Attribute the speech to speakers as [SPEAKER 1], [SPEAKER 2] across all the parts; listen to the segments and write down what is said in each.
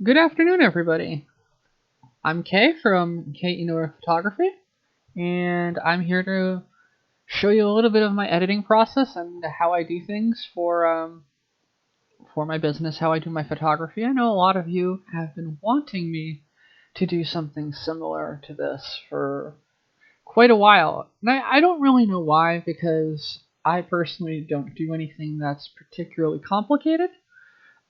[SPEAKER 1] Good afternoon, everybody. I'm Kay from Inoue Photography, and I'm here to show you a little bit of my editing process and how I do things for my business, how I do my photography. I know a lot of you have been wanting me to do something similar to this for quite a while. And I don't really know why, because I personally don't do anything that's particularly complicated.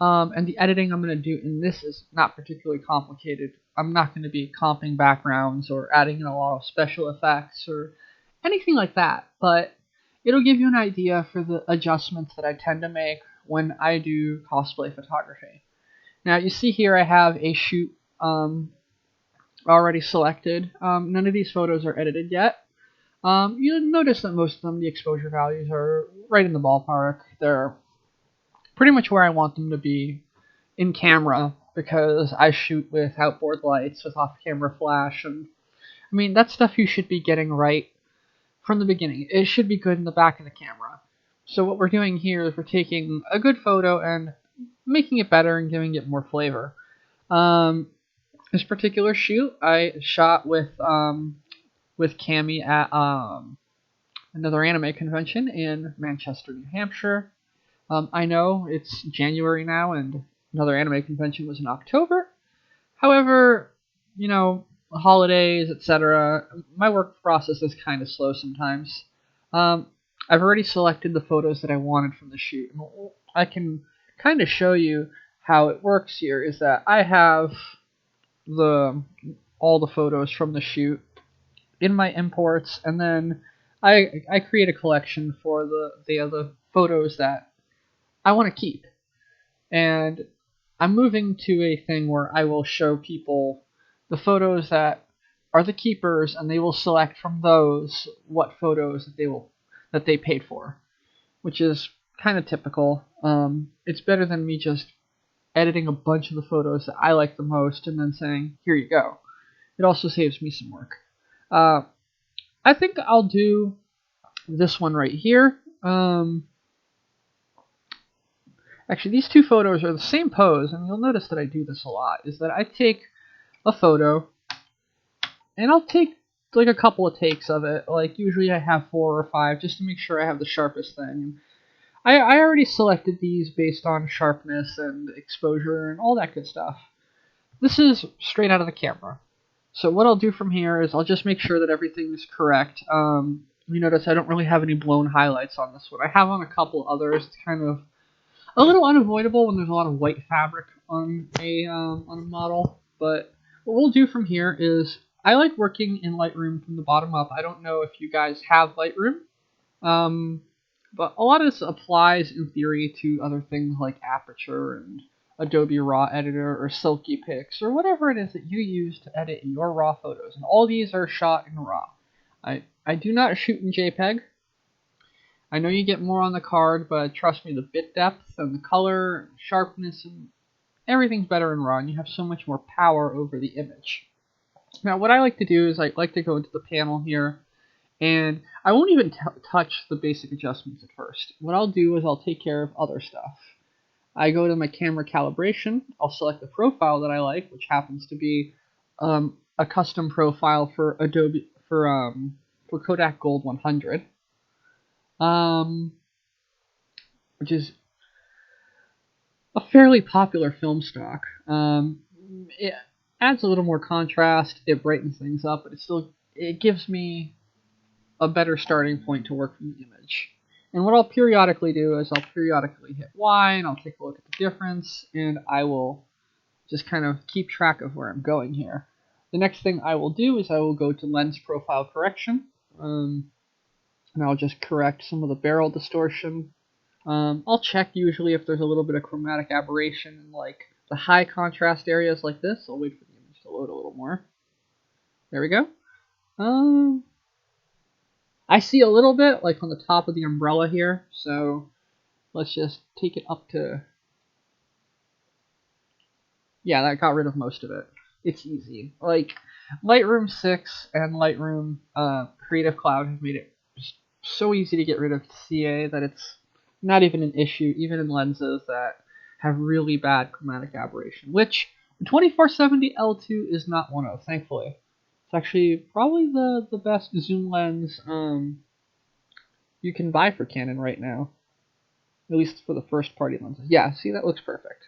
[SPEAKER 1] And the editing I'm going to do in this is not particularly complicated. I'm not going to be comping backgrounds or adding in a lot of special effects or anything like that, but it'll give you an idea for the adjustments that I tend to make when I do cosplay photography. Now, you see here I have a shoot already selected. None of these photos are edited yet. You'll notice that most of them, the exposure values are right in the ballpark. They're pretty much where I want them to be in camera, because I shoot with outboard lights, with off-camera flash, and I mean, that's stuff you should be getting right from the beginning. It should be good in the back of the camera. So what we're doing here is we're taking a good photo and making it better and giving it more flavor. This particular shoot I shot with Cami at another anime convention in Manchester, New Hampshire. I know it's January now, and another anime convention was in October. However, holidays, etc., my work process is kind of slow sometimes. I've already selected the photos that I wanted from the shoot. I can kind of show you how it works here. Is that I have all the photos from the shoot in my imports, and then I create a collection for the other photos that I want to keep. And I'm moving to a thing where I will show people the photos that are the keepers, and they will select from those what photos that they paid for, which is kind of typical. It's better than me just editing a bunch of the photos that I like the most and then saying, "Here you go." It also saves me some work. I think I'll do this one right here. Actually, these two photos are the same pose, and you'll notice that I do this a lot, is that I take a photo, and I'll take like a couple of takes of it. Like, usually I have 4 or 5, just to make sure I have the sharpest thing. I already selected these based on sharpness and exposure and all that good stuff. This is straight out of the camera. So what I'll do from here is I'll just make sure that everything is correct. You notice I don't really have any blown highlights on this one. I have on a couple others. It's kind of a little unavoidable when there's a lot of white fabric on a model. But what we'll do from here is I like working in Lightroom from the bottom up. I don't know if you guys have Lightroom, but a lot of this applies in theory to other things like Aperture and Adobe Raw Editor or Silky Pics or whatever it is that you use to edit your raw photos. And all these are shot in RAW. I do not shoot in JPEG. I know you get more on the card, but trust me, the bit depth and the color and sharpness and everything's better in RAW, and you have so much more power over the image. Now, what I like to do is I like to go into the panel here, and I won't even touch the basic adjustments at first. What I'll do is I'll take care of other stuff. I go to my camera calibration. I'll select the profile that I like, which happens to be a custom profile for Adobe for Kodak Gold 100. Which is a fairly popular film stock. It adds a little more contrast, it brightens things up, but it gives me a better starting point to work from the image. And what I'll periodically do is I'll periodically hit Y, and I'll take a look at the difference, and I will just kind of keep track of where I'm going here. The next thing I will do is I will go to lens profile correction, and I'll just correct some of the barrel distortion. I'll check usually if there's a little bit of chromatic aberration in like the high contrast areas like this. I'll wait for the image to load a little more. There we go. I see a little bit like on the top of the umbrella here, so let's just take it up to... Yeah, that got rid of most of it. It's easy. Like, Lightroom 6 and Lightroom Creative Cloud have made it so easy to get rid of CA that it's not even an issue, even in lenses that have really bad chromatic aberration, which The 2470 L2 is not one of, thankfully. It's actually probably the best zoom lens you can buy for Canon right now. At least for the first party lenses. Yeah, see, that looks perfect.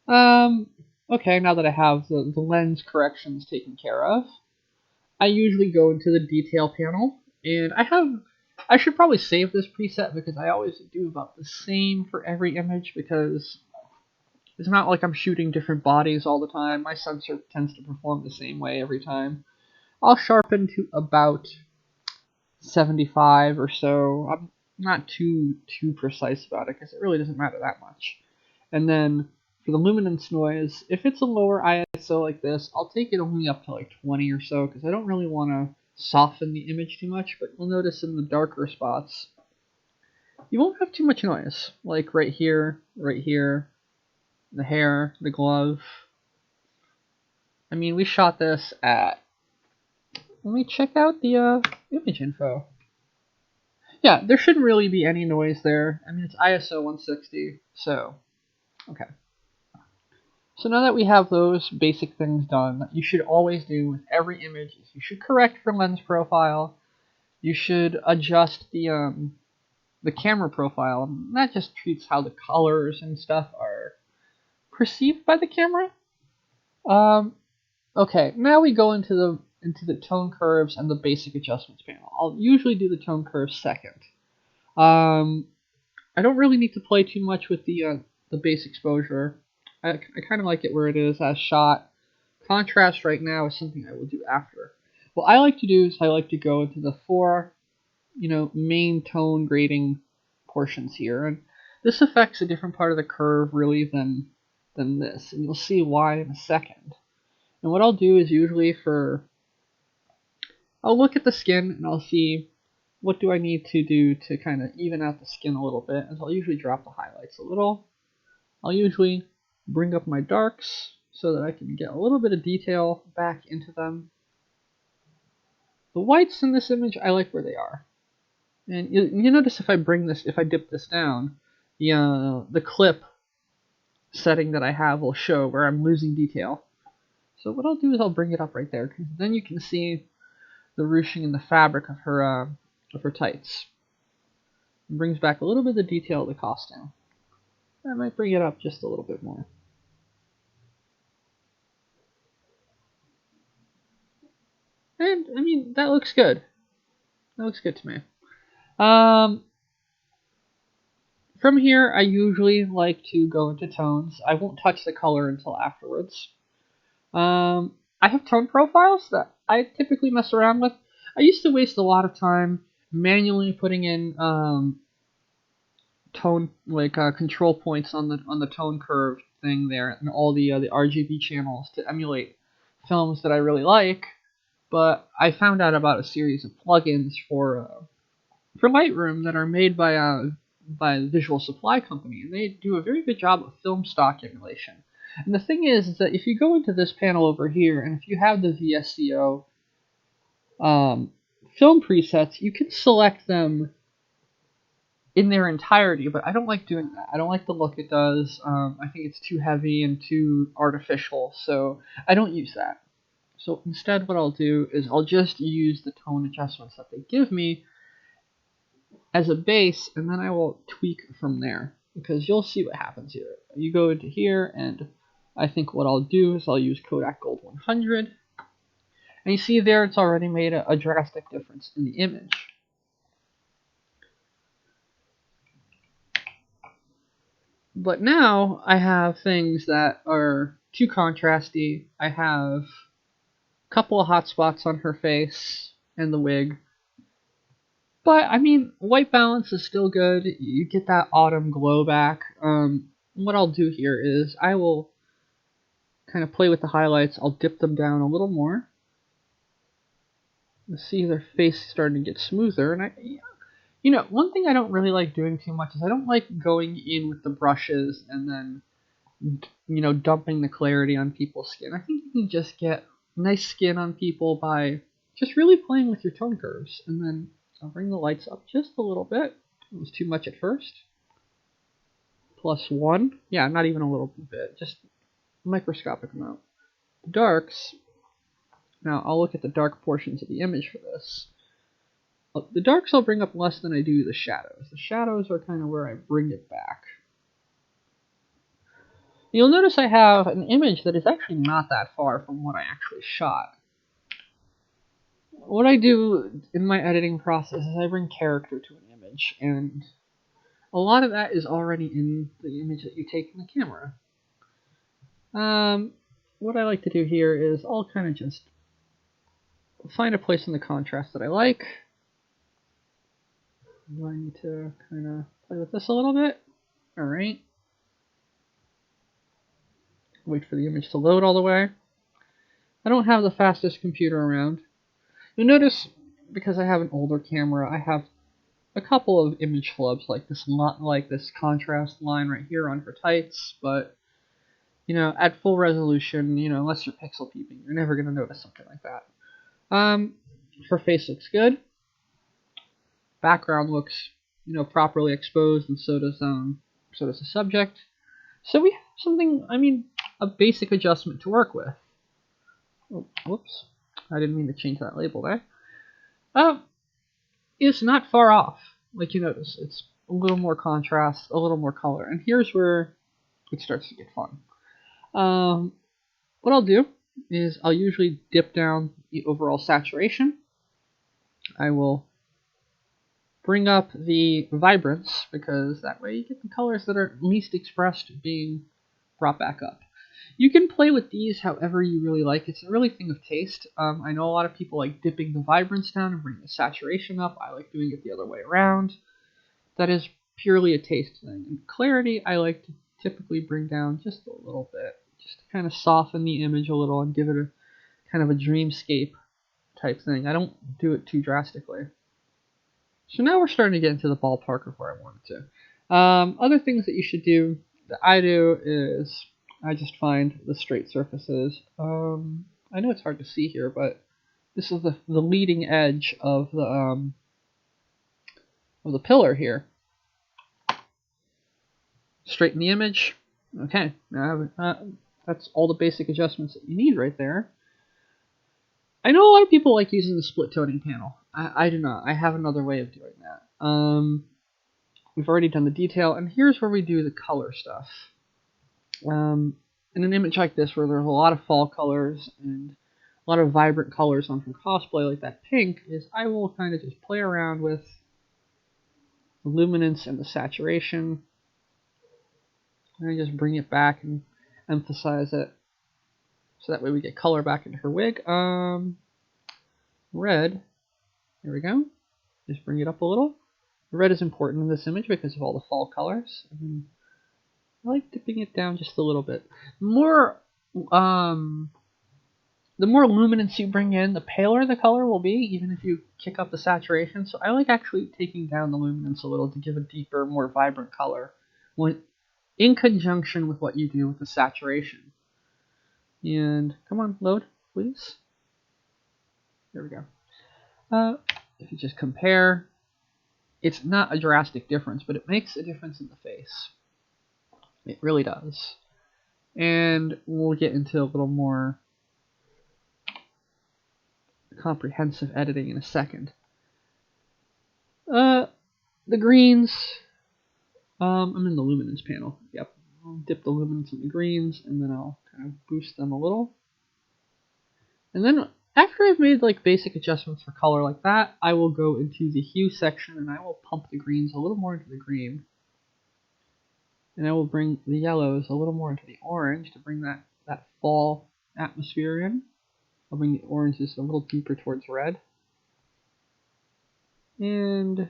[SPEAKER 1] Okay, now that I have the lens corrections taken care of, I usually go into the detail panel, and I should probably save this preset because I always do about the same for every image because it's not like I'm shooting different bodies all the time. My sensor tends to perform the same way every time. I'll sharpen to about 75 or so. I'm not too precise about it because it really doesn't matter that much. And then for the luminance noise, if it's a lower ISO like this, I'll take it only up to like 20 or so because I don't really want to soften the image too much. But you'll notice in the darker spots, you won't have too much noise. Like right here, the hair, the glove. I mean, we shot this at... Let me check out the image info. Yeah, there shouldn't really be any noise there. I mean, it's ISO 160, so... Okay. So now that we have those basic things done, you should always do with every image is you should correct your lens profile. You should adjust the camera profile. And that just treats how the colors and stuff are perceived by the camera. Okay, now we go into the tone curves and the basic adjustments panel. I'll usually do the tone curves second. I don't really need to play too much with the base exposure. I kind of like it where it is as shot. Contrast right now is something I will do after. What I like to do is I like to go into the four, main tone grading portions here, and this affects a different part of the curve really than this, and you'll see why in a second. And what I'll do is usually I'll look at the skin and I'll see what do I need to do to kind of even out the skin a little bit, and so I'll usually drop the highlights a little. I'll usually bring up my darks so that I can get a little bit of detail back into them. The whites in this image, I like where they are. And you notice if I dip this down, the clip setting that I have will show where I'm losing detail. So what I'll do is I'll bring it up right there, because then you can see the ruching in the fabric of her tights. It brings back a little bit of the detail of the costume. I might bring it up just a little bit more. And, I mean, that looks good. That looks good to me. From here, I usually like to go into tones. I won't touch the color until afterwards. I have tone profiles that I typically mess around with. I used to waste a lot of time manually putting in tone control points on the tone curve thing there and all the RGB channels to emulate films that I really like. But I found out about a series of plugins for Lightroom that are made by the Visual Supply Company, and they do a very good job of film stock emulation. And the thing is that if you go into this panel over here, and if you have the VSCO film presets, you can select them in their entirety, but I don't like doing that. I don't like the look it does. I think it's too heavy and too artificial, so I don't use that. So instead what I'll do is I'll just use the tone adjustments that they give me as a base, and then I will tweak from there, because you'll see what happens here. You go into here, and I think what I'll do is I'll use Kodak Gold 100, and you see there it's already made a drastic difference in the image. But now I have things that are too contrasty. I have a couple of hot spots on her face and the wig. But, I mean, white balance is still good. You get that autumn glow back. What I'll do here is I will kind of play with the highlights. I'll dip them down a little more. You see their face starting to get smoother. And one thing I don't really like doing too much is I don't like going in with the brushes and then, dumping the clarity on people's skin. I think you can just get nice skin on people by just really playing with your tone curves. And then I'll bring the lights up just a little bit. It was too much at first. +1. Yeah, not even a little bit. Just microscopic amount. The darks, now I'll look at the dark portions of the image for this. The darks I'll bring up less than I do the shadows. The shadows are kind of where I bring it back. You'll notice I have an image that is actually not that far from what I actually shot. What I do in my editing process is I bring character to an image, and a lot of that is already in the image that you take from the camera. What I like to do here is I'll kind of just find a place in the contrast that I like. Do I need to kind of play with this a little bit? Alright. Wait for the image to load all the way. I don't have the fastest computer around. You'll notice, because I have an older camera, I have a couple of image flubs, like this contrast line right here on her tights, but you know, at full resolution, you know, unless you're pixel peeping, you're never gonna notice something like that. Her face looks good. Background looks, you know, properly exposed, and so does the subject. So we have something, I mean, a basic adjustment to work with. Oh, whoops. I didn't mean to change that label there. It's not far off. Like you notice, it's a little more contrast, a little more color. And here's where it starts to get fun. What I'll do is I'll usually dip down the overall saturation. I will bring up the vibrance, because that way you get the colors that are least expressed being brought back up. You can play with these however you really like. It's a really thing of taste. I know a lot of people like dipping the vibrance down and bringing the saturation up. I like doing it the other way around. That is purely a taste thing. And clarity, I like to typically bring down just a little bit, just to kind of soften the image a little and give it a kind of a dreamscape type thing. I don't do it too drastically. So now we're starting to get into the ballpark of where I wanted to. Other things that you should do, that I do, is I just find the straight surfaces. I know it's hard to see here, but this is the leading edge of the pillar here. Straighten the image. Okay, now that's all the basic adjustments that you need right there. I know a lot of people like using the split toning panel. I do not. I have another way of doing that. We've already done the detail, and here's where we do the color stuff. In an image like this, where there's a lot of fall colors and a lot of vibrant colors on from cosplay, like that pink, is I will kind of just play around with the luminance and the saturation, and I just bring it back and emphasize it, so that way we get color back into her wig. Red, there we go. Just bring it up a little. The red is important in this image because of all the fall colors. And I like dipping it down just a little bit. The more luminance you bring in, the paler the color will be, even if you kick up the saturation. So I like actually taking down the luminance a little to give a deeper, more vibrant color, in conjunction with what you do with the saturation. And come on, load, please. There we go. If you just compare, it's not a drastic difference, but it makes a difference in the face. It really does. And we'll get into a little more comprehensive editing in a second. The greens, I'm in the luminance panel. Yep, I'll dip the luminance in the greens, and then I'll kind of boost them a little. And then after I've made like basic adjustments for color like that, I will go into the hue section and I will pump the greens a little more into the green. And I will bring the yellows a little more into the orange to bring that fall atmosphere in. I'll bring the oranges a little deeper towards red. And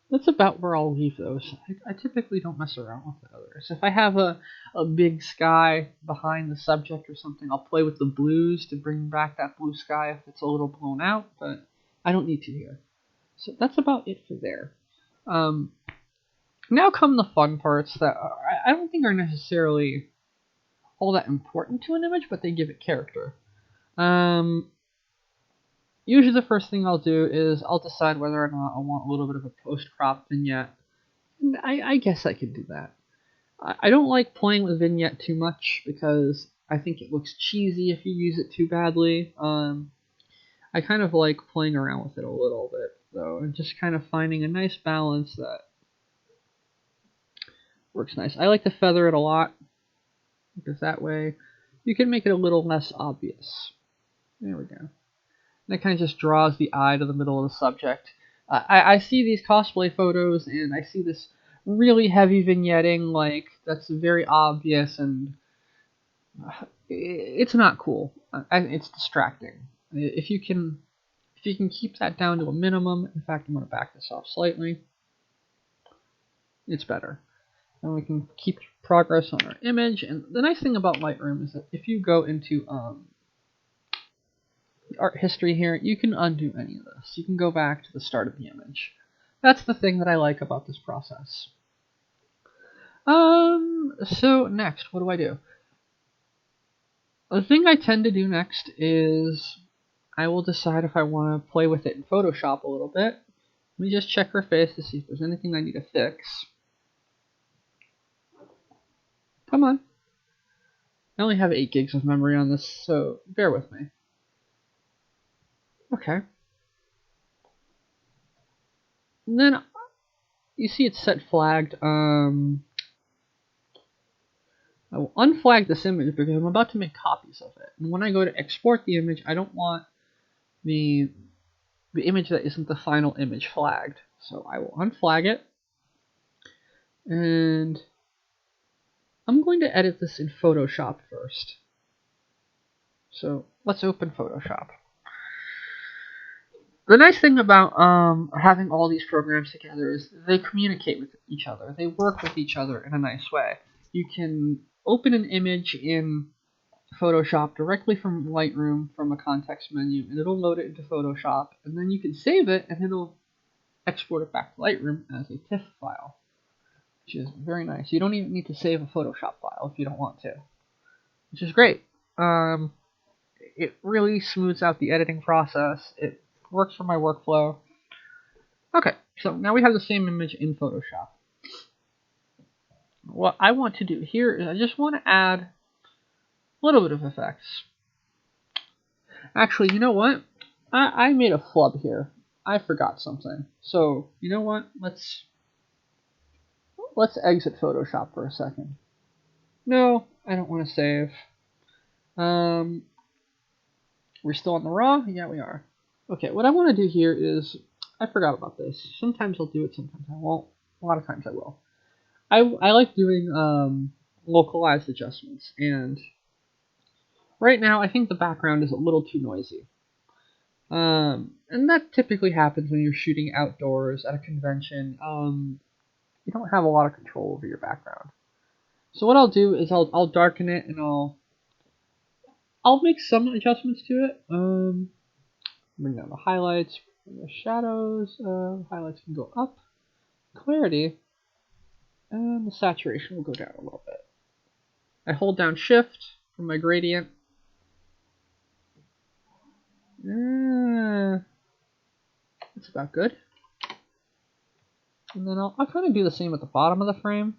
[SPEAKER 1] that's about where I'll leave those. I typically don't mess around with the others. If I have a big sky behind the subject or something, I'll play with the blues to bring back that blue sky if it's a little blown out, but I don't need to here. So that's about it for there. Now come the fun parts that I don't think are necessarily all that important to an image, but they give it character. Usually the first thing I'll do is I'll decide whether or not I want a little bit of a post-crop vignette. And I guess I could do that. I don't like playing with vignette too much because I think it looks cheesy if you use it too badly. I kind of like playing around with it a little bit, though, and just kind of finding a nice balance that works nice. I like to feather it a lot, because that way you can make it a little less obvious. There we go. And it kind of just draws the eye to the middle of the subject. I see these cosplay photos, and I see this really heavy vignetting, like, that's very obvious, and it's not cool. It's distracting. If you can keep that down to a minimum, in fact, I'm going to back this off slightly, it's better. And we can keep progress on our image. And the nice thing about Lightroom is that if you go into the art history here, you can undo any of this. You can go back to the start of the image. That's the thing that I like about this process. So next, what do I do? The thing I tend to do next is I will decide if I want to play with it in Photoshop a little bit. Let me just check her face to see if there's anything I need to fix. Come on. I only have 8 gigs of memory on this, so bear with me. Okay. And then you see it's set flagged. I will unflag this image because I'm about to make copies of it. And when I go to export the image, I don't want the image that isn't the final image flagged. So I will unflag it. And I'm going to edit this in Photoshop first. So let's open Photoshop. The nice thing about having all these programs together is they communicate with each other. They work with each other in a nice way. You can open an image in Photoshop directly from Lightroom from a context menu, and it'll load it into Photoshop, and then you can save it, and it'll export it back to Lightroom as a TIFF file, which is very nice. You don't even need to save a Photoshop file if you don't want to, which is great. It really smooths out the editing process. It works for my workflow. Okay, so now we have the same image in Photoshop. What I want to do here is I just want to add a little bit of effects. Actually, you know what? I made a flub here. I forgot something. So, you know what? Let's exit Photoshop for a second. No, I don't want to save. We're still on the raw? Yeah, we are. Okay, what I want to do here is, I forgot about this. Sometimes I'll do it, sometimes I won't. A lot of times I will. I like doing localized adjustments, and right now I think the background is a little too noisy. And that typically happens when you're shooting outdoors at a convention. You don't have a lot of control over your background. So what I'll do is I'll darken it, and I'll make some adjustments to it. Bring down the highlights, bring the shadows. Highlights can go up. Clarity, and the saturation will go down a little bit. I hold down Shift for my gradient. That's about good. And then I'll kind of do the same at the bottom of the frame.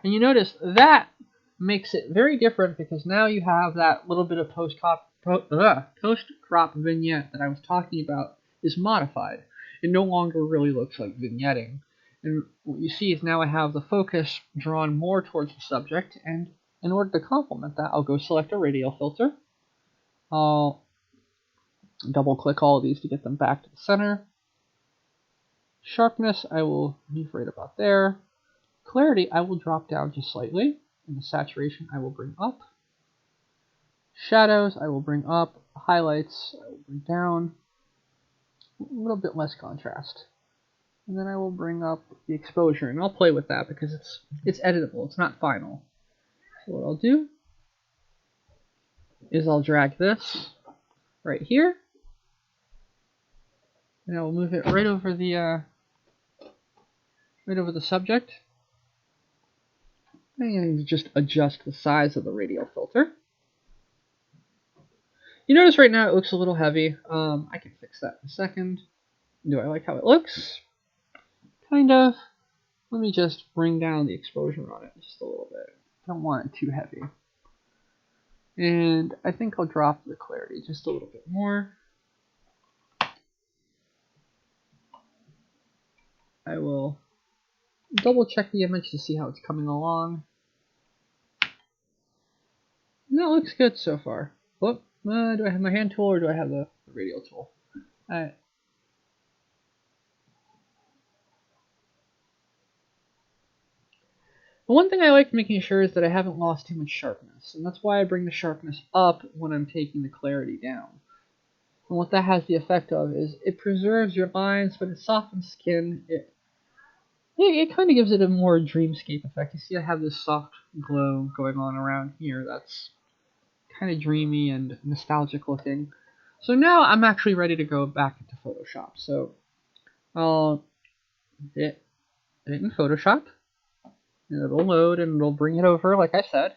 [SPEAKER 1] And you notice that makes it very different because now you have that little bit of post-crop vignette that I was talking about is modified. It no longer really looks like vignetting. And what you see is now I have the focus drawn more towards the subject, and in order to complement that, I'll go select a radial filter. I'll double click all of these to get them back to the center. Sharpness, I will leave right about there. Clarity, I will drop down just slightly, and the saturation I will bring up. Shadows, I will bring up. Highlights, I will bring down. A little bit less contrast. And then I will bring up the exposure, and I'll play with that because it's editable, it's not final. So what I'll do is I'll drag this right here, and I will move it right over the subject. And just adjust the size of the radial filter. You notice right now it looks a little heavy. I can fix that in a second. Do I like how it looks? Kind of. Let me just bring down the exposure on it just a little bit. don't want it too heavy. And I think I'll drop the clarity just a little bit more. I will double check the image to see how it's coming along. And that looks good so far. Whoop, do I have my hand tool or do I have the radial tool? Alright. The one thing I like making sure is that I haven't lost too much sharpness, and that's why I bring the sharpness up when I'm taking the clarity down. And what that has the effect of is it preserves your lines, but it softens skin. It kind of gives it a more dreamscape effect. You see I have this soft glow going on around here that's kind of dreamy and nostalgic looking. So now I'm actually ready to go back into Photoshop. So I'll hit in Photoshop. It'll load and it'll bring it over, like I said.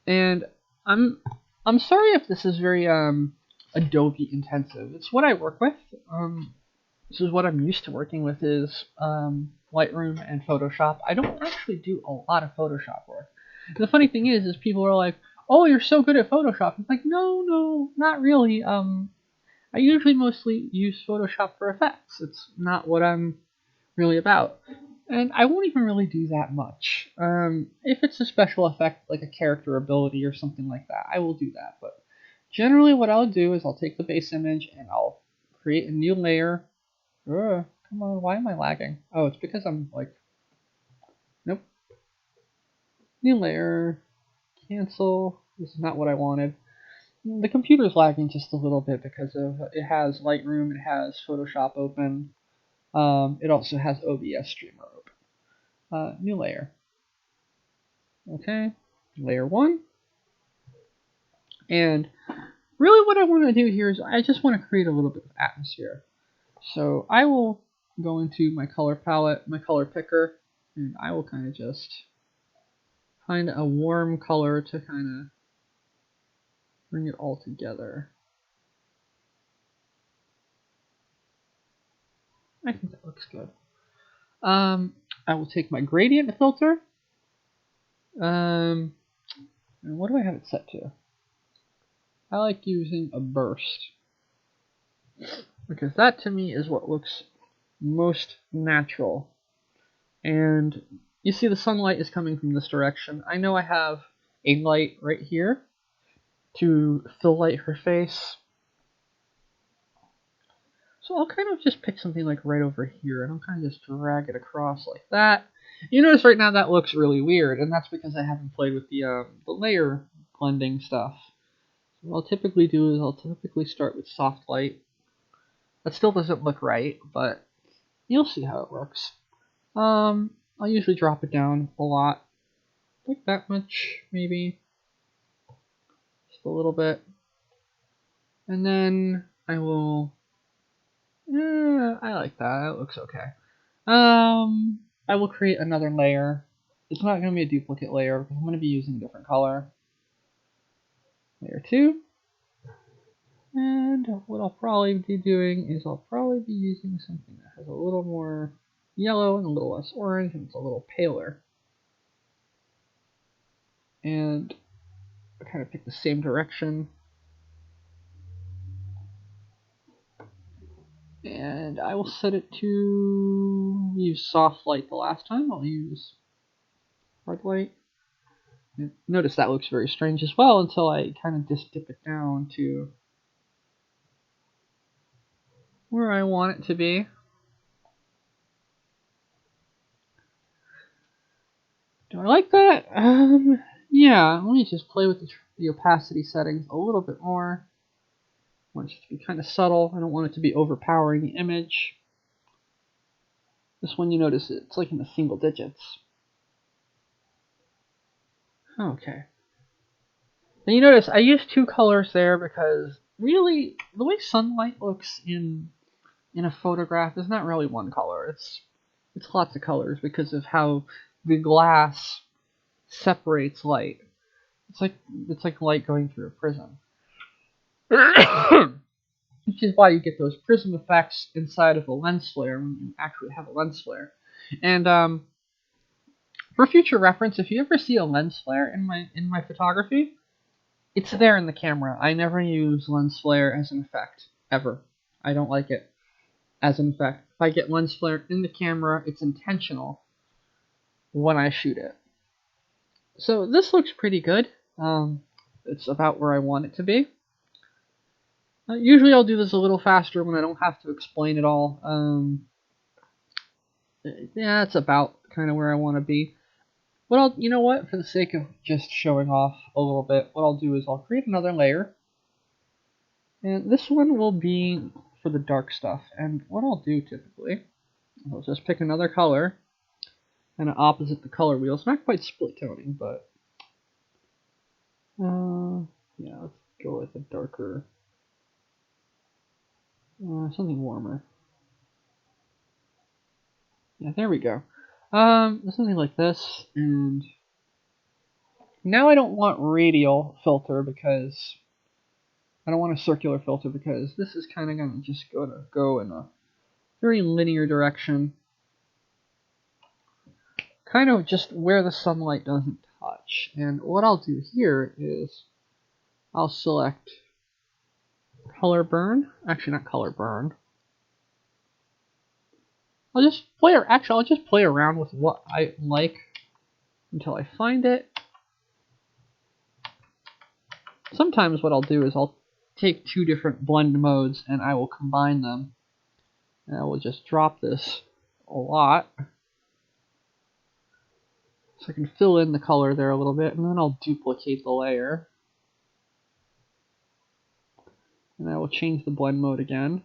[SPEAKER 1] And I'm sorry if this is very Adobe intensive. It's what I work with. This is what I'm used to working with is Lightroom and Photoshop. I don't actually do a lot of Photoshop work. And the funny thing is people are like, "Oh, you're so good at Photoshop." I'm like, no, not really. I usually mostly use Photoshop for effects. It's not what I'm really about. And I won't even really do that much. If it's a special effect, like a character ability or something like that, I will do that. But generally what I'll do is I'll take the base image and I'll create a new layer. Come on, why am I lagging? Oh, it's because I'm like, nope. New layer, cancel. This is not what I wanted. The computer's lagging just a little bit because of it has Lightroom, it has Photoshop open, it also has OBS Streamer open. New layer. Okay, layer 1. And really what I want to do here is I just want to create a little bit of atmosphere. So I will go into my color palette, my color picker, and I will kind of just find a warm color to kind of bring it all together. I think that looks good. I will take my gradient filter. And what do I have it set to? I like using a burst, because that to me is what looks most natural. And you see the sunlight is coming from this direction. I know I have a light right here to fill light her face. So I'll kind of just pick something like right over here, and I'll kind of just drag it across like that. You notice right now that looks really weird, and that's because I haven't played with the layer blending stuff. What I'll typically do is I'll typically start with soft light. That still doesn't look right, but you'll see how it works. I'll usually drop it down a lot, like that much, maybe. Just a little bit. And then I will... I like that. That looks okay. I will create another layer. It's not going to be a duplicate layer because I'm going to be using a different color. Layer 2. And what I'll probably be doing is I'll probably be using something that has a little more yellow and a little less orange, and it's a little paler. And I kind of pick the same direction. And I will set it to use soft light the last time. I'll use hard light. And notice that looks very strange as well until I kind of just dip it down to where I want it to be. Do I like that? Yeah, let me just play with the opacity settings a little bit more. I want it to be kind of subtle. I don't want it to be overpowering the image. This one, you notice it's like in the single digits. Okay. Now you notice I used 2 colors there because really the way sunlight looks in a photograph is not really one color. It's lots of colors because of how the glass separates light. It's like light going through a prism. which is why you get those prism effects inside of the lens flare when you actually have a lens flare. And for future reference, if you ever see a lens flare in my photography, it's there in the camera. I never use lens flare as an effect, ever. I don't like it as an effect. If I get lens flare in the camera, it's intentional when I shoot it. So this looks pretty good. It's about where I want it to be. Usually I'll do this a little faster when I don't have to explain it all. Yeah, it's about kind of where I want to be. You know what? For the sake of just showing off a little bit, what I'll do is I'll create another layer. And this one will be for the dark stuff. And what I'll do typically, I'll just pick another color and opposite the color wheel. It's not quite split toning, but yeah, let's go with a darker, something warmer. Yeah, there we go. Something like this, and now I don't want radial filter because I don't want a circular filter because this is kind of gonna just go in a very linear direction, kind of just where the sunlight doesn't touch. And what I'll do here is I'll select color burn. Actually, not color burn. I'll just play around with what I like until I find it. Sometimes what I'll do is I'll take two different blend modes and I will combine them. And I will just drop this a lot so I can fill in the color there a little bit, and then I'll duplicate the layer. And I will change the blend mode again.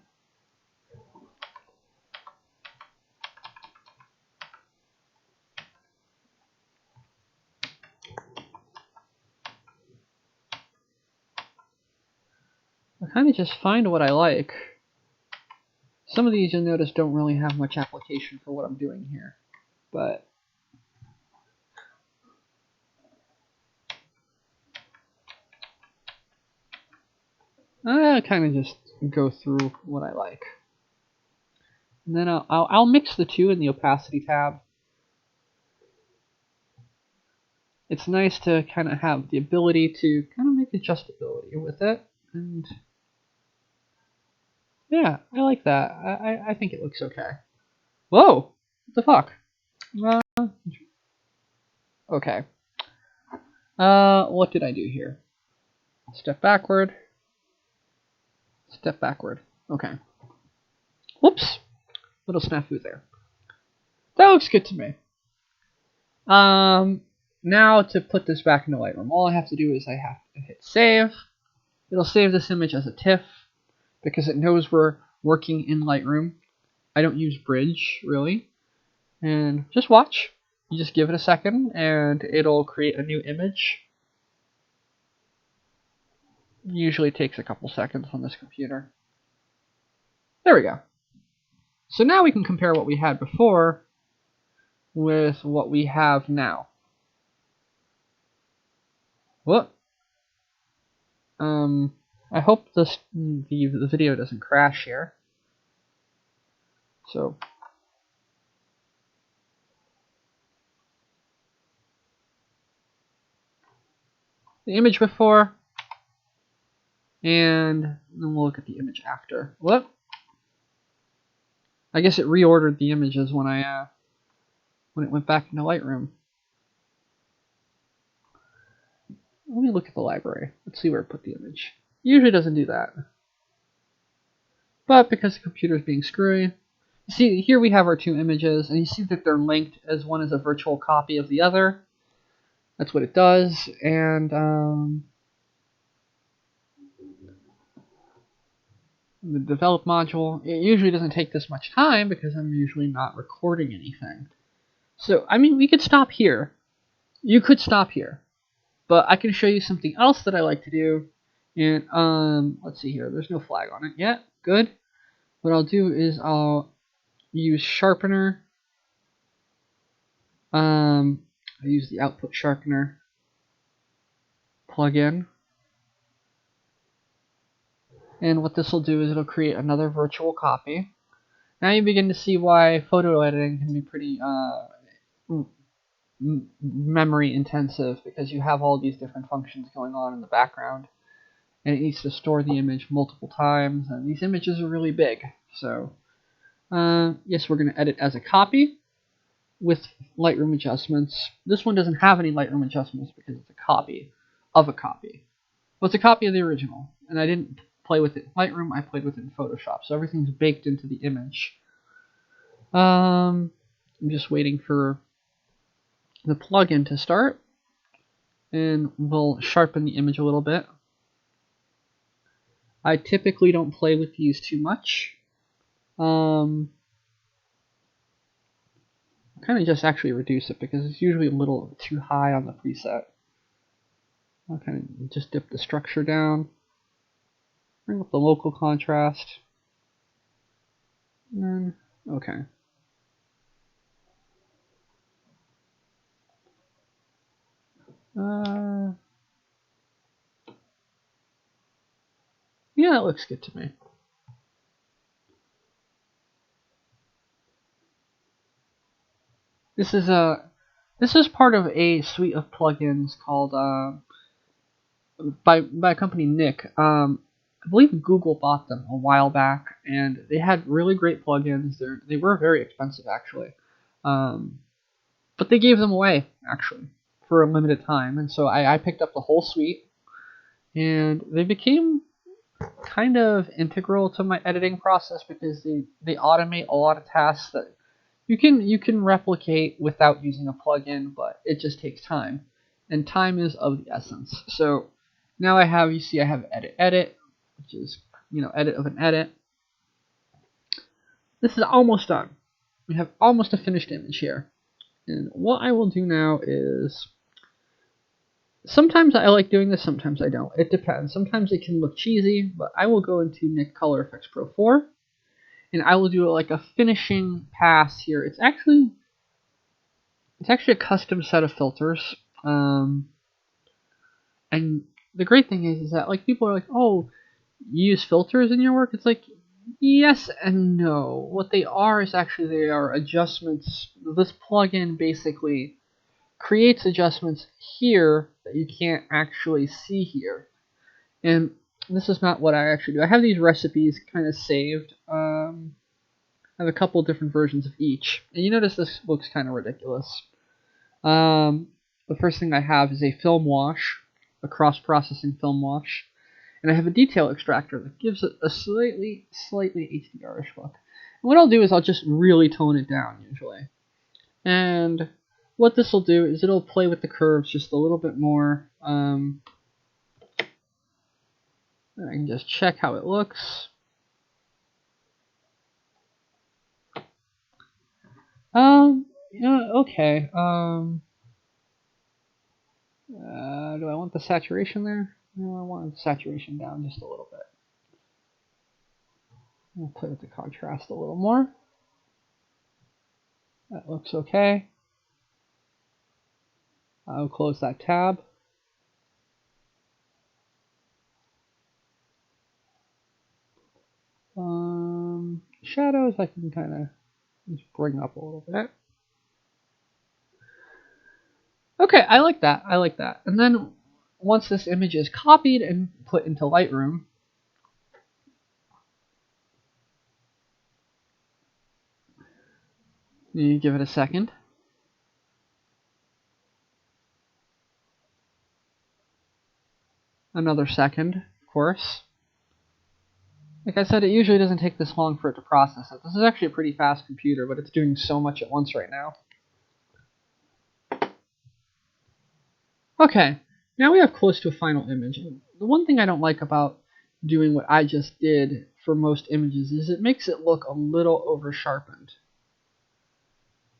[SPEAKER 1] I kind of just find what I like. Some of these you'll notice don't really have much application for what I'm doing here, but I kind of just go through what I like. And then I'll mix the two in the opacity tab. It's nice to kind of have the ability to kind of make adjustability with it, and yeah, I like that. I think it looks okay. Whoa! What the fuck? Okay. What did I do here? Step backward. Step backward. Okay. Whoops! Little snafu there. That looks good to me. Now to put this back into Lightroom, all I have to do is I have to hit save. It'll save this image as a TIFF because it knows we're working in Lightroom. I don't use Bridge, really. And just watch. You just give it a second and it'll create a new image. Usually takes a couple seconds on this computer. There we go. So now we can compare what we had before with what we have now. What? I hope the video doesn't crash here. So the image before, and then we'll look at the image after. What? I guess it reordered the images when it went back into Lightroom. Let me look at the library. Let's see where it put the image. Usually doesn't do that. But because the computer is being screwy, you see here we have our two images, and you see that they're linked as one is a virtual copy of the other. That's what it does, and the develop module, it usually doesn't take this much time because I'm usually not recording anything. So, I mean, we could stop here. You could stop here. But I can show you something else that I like to do. And, let's see here. There's no flag on it yet. Good. What I'll do is I'll use sharpener. I use the output sharpener plugin. And what this will do is it'll create another virtual copy. Now you begin to see why photo editing can be pretty memory intensive, because you have all these different functions going on in the background, and it needs to store the image multiple times, and these images are really big. So yes, we're going to edit as a copy with Lightroom adjustments. This one doesn't have any Lightroom adjustments because it's a copy of a copy. Well, it's a copy of the original, and I didn't play with it in Lightroom, I played with it in Photoshop, so everything's baked into the image. I'm just waiting for the plugin to start, and we'll sharpen the image a little bit. I typically don't play with these too much. Kind of just actually reduce it because it's usually a little too high on the preset. I'll kind of just dip the structure down, bring up the local contrast, and then, okay. Yeah, that looks good to me. This is part of a suite of plugins called by a company Nick. I believe Google bought them a while back, and they had really great plugins. They were very expensive actually, but they gave them away actually for a limited time, and so I picked up the whole suite, and they became kind of integral to my editing process because they automate a lot of tasks that you can replicate without using a plugin, but it just takes time, and time is of the essence. So now I have edit, which is edit of an edit. This is almost done. We have almost a finished image here, and what I will do now is, sometimes I like doing this, sometimes I don't. It depends. Sometimes it can look cheesy, but I will go into Nick Color Efex Pro 4. And I will do like a finishing pass here. It's actually a custom set of filters. And the great thing is that like people are like, oh, you use filters in your work? It's like, yes and no. What they are is actually they are adjustments. This plugin basically creates adjustments here that you can't actually see here. And this is not what I actually do. I have these recipes kind of saved. I have a couple different versions of each. And you notice this looks kind of ridiculous. The first thing I have is a film wash, a cross-processing film wash. And I have a detail extractor that gives it a slightly HDR-ish look. And what I'll do is I'll just really tone it down, usually. And what this will do is it'll play with the curves just a little bit more. I can just check how it looks. Yeah, okay. Do I want the saturation there? No, I want the saturation down just a little bit. I'll play with the contrast a little more. That looks okay. I'll close that tab. Shadows I can kind of just bring up a little bit. Okay, I like that. I like that. And then once this image is copied and put into Lightroom, you give it a second. Another second, of course. Like I said, it usually doesn't take this long for it to process it. This is actually a pretty fast computer, but it's doing so much at once right now. Okay, now we have close to a final image. The one thing I don't like about doing what I just did for most images is it makes it look a little over sharpened.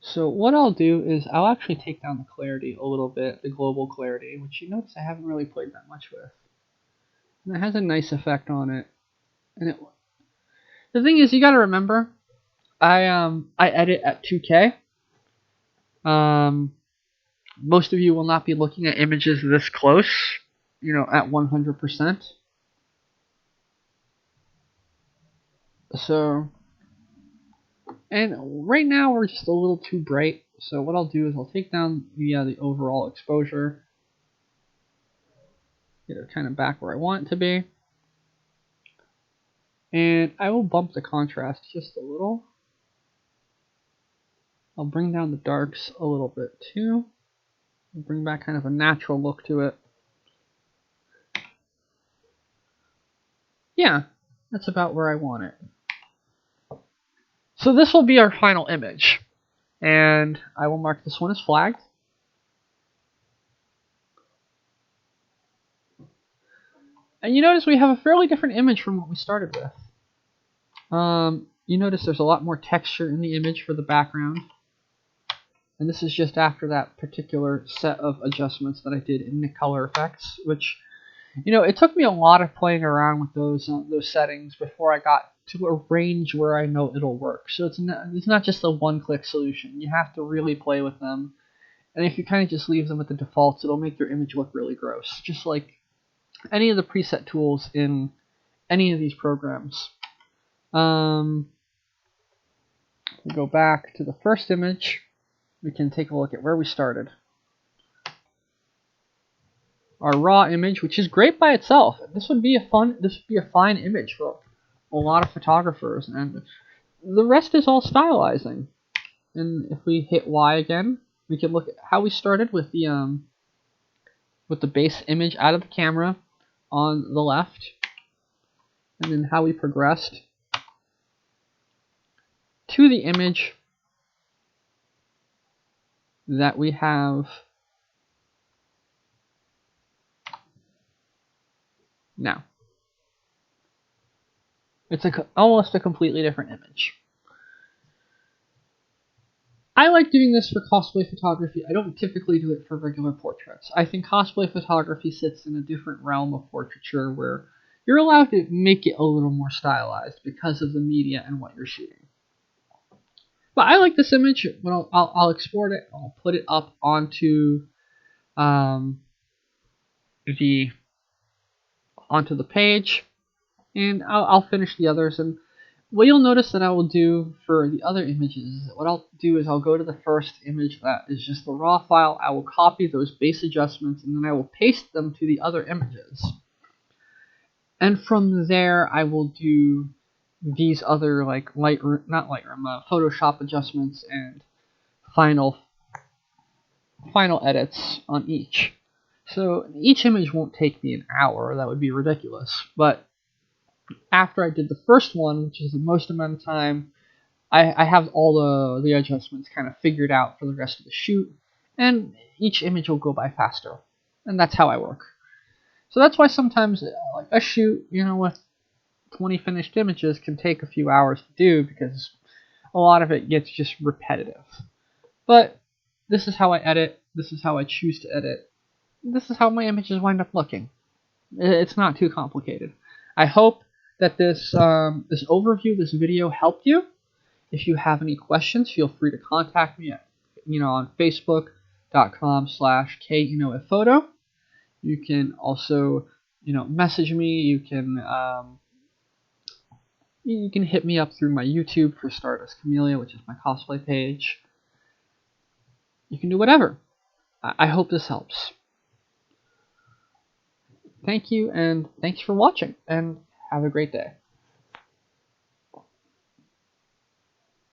[SPEAKER 1] So what I'll do is I'll actually take down the clarity a little bit, the global clarity, which you notice I haven't really played that much with. And it has a nice effect on it. And the thing is, you got to remember, I edit at 2K. Most of you will not be looking at images this close, at 100%. So, and right now we're just a little too bright. So what I'll do is I'll take down the overall exposure, get it kind of back where I want it to be, and I will bump the contrast just a little. I'll bring down the darks a little bit too, bring back kind of a natural look to it. Yeah, that's about where I want it. So this will be our final image, and I will mark this one as flagged. And you notice we have a fairly different image from what we started with. You notice there's a lot more texture in the image for the background. And this is just after that particular set of adjustments that I did in the color effects, which, it took me a lot of playing around with those settings before I got to a range where I know it'll work. So it's not just a one-click solution. You have to really play with them. And if you kind of just leave them at the defaults, it'll make your image look really gross, just like any of the preset tools in any of these programs. We go back to the first image. We can take a look at where we started. Our raw image, which is great by itself. This would be a fine image for a lot of photographers, and the rest is all stylizing. And if we hit Y again, we can look at how we started with the base image out of the camera on the left, and then how we progressed to the image that we have now. It's almost a completely different image. I like doing this for cosplay photography. I don't typically do it for regular portraits. I think cosplay photography sits in a different realm of portraiture where you're allowed to make it a little more stylized because of the media and what you're shooting. But I like this image. I'll export it. I'll put it up onto the page, and I'll finish the others. And what you'll notice that I will do for the other images is what I'll do is I'll go to the first image that is just the raw file. I will copy those base adjustments, and then I will paste them to the other images. And from there, I will do these other like Photoshop adjustments and final edits on each. So each image won't take me an hour. That would be ridiculous. But after I did the first one, which is the most amount of time, I have all the adjustments kind of figured out for the rest of the shoot, and each image will go by faster. And that's how I work. So that's why sometimes like a shoot, with 20 finished images can take a few hours to do because a lot of it gets just repetitive. But this is how I edit. This is how I choose to edit. This is how my images wind up looking. It's not too complicated. I hope that this overview, this video helped you. If you have any questions, feel free to contact me at, on facebook.com/KInouePhoto. You can also, message me. You can hit me up through my YouTube for Stardust Camellia, which is my cosplay page. You can do whatever. I hope this helps. Thank you, and thanks for watching, and have a great day.